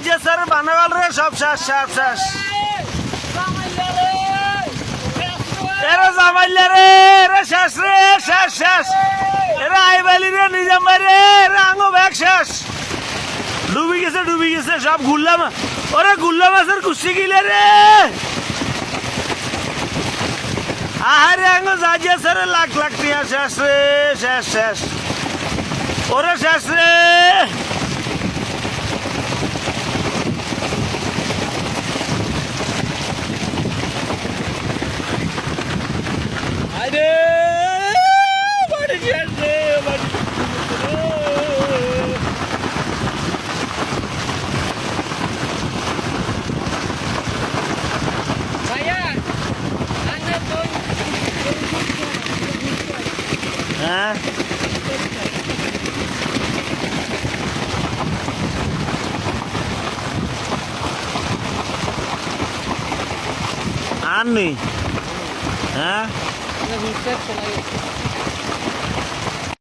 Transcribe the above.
যে স্যার বানাবাল রে সব শেষ শেষ শেষ এরা জামাইলে রে এরা শেষ রে শেষ শেষ এরা আইবালি রে নিজাম রে এরা আঙো ব্যাগ শেষ ডুবি গেছে সব গুল্লা ওরে গুল্লা মাছের কুস্তি গিলে রে আহারে আঙো জাজিয়া স্যার লাখ লাখ টিয়া শেষ রে শেষ শেষ ওরে শেষ রে আরে বাড়ি গেছে বাড়ি ভাইয়া আন্না তো হ্যাঁ আননি হ্যাঁ না রিসেপশন